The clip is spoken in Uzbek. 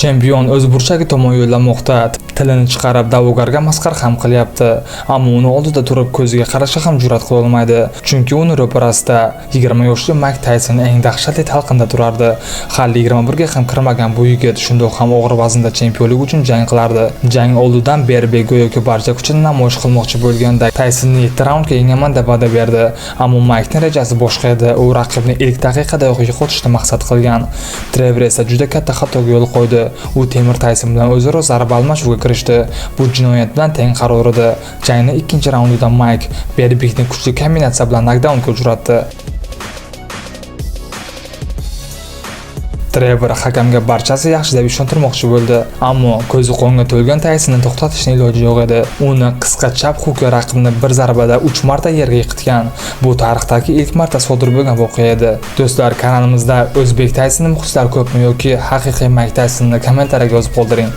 Chempion o'z burchagi tomon yo'llamoqda. Tilini chiqarib da'vogarga masxara ham qilyapti. Ammo uni oldida turib ko'ziga qarashga ham jur'at qila olmaydi. Chunki uni ro'parasida 20 yoshli Mike Tyson eng dahshatli talqinda turardi. Hali 21 ga ham kirmagan bu yigit shundoq ham og'ir vaznda chempionlik uchun jang qilardi. Jang oldidan beri go'yoki barcha kuchini namoyish qilmoqchi bo'lganda Tysonni 7 raundga yengaman deb va'da berdi. Ammo Mikening rejasi boshqa edi. U raqibni ilk daqiqadayoq yo'qotishni maqsad qilgan. Trevor esa juda katta xatoga yo'l qo'ydi. U Temur Tyson bilan o'zaro zarba almashuvga kirishdi. Bu jinoyat bilan teng qaror edi. Jangning ikkinchi raundida Mike Berbikni kuchli kombinatsiya bilan knockdownga uchratdi. Trevor hakamga barchasi yaxshi deb ishontirmoqchi bo'ldi, ammo ko'zi qonga to'lgan Taysonni to'xtatishning iloji yo'q edi. Uni qisqa chap huki raqibni bir zarbada 3 marta yerga yiqitgan. Bu tarixdagi ilk marta sodir bo'lgan voqea edi. Do'stlar, kanalimizda o'zbek Taysonni muxlislari ko'pmi yoki haqiqiy Mike Taysonni kommentariyaga yozib qoldiring.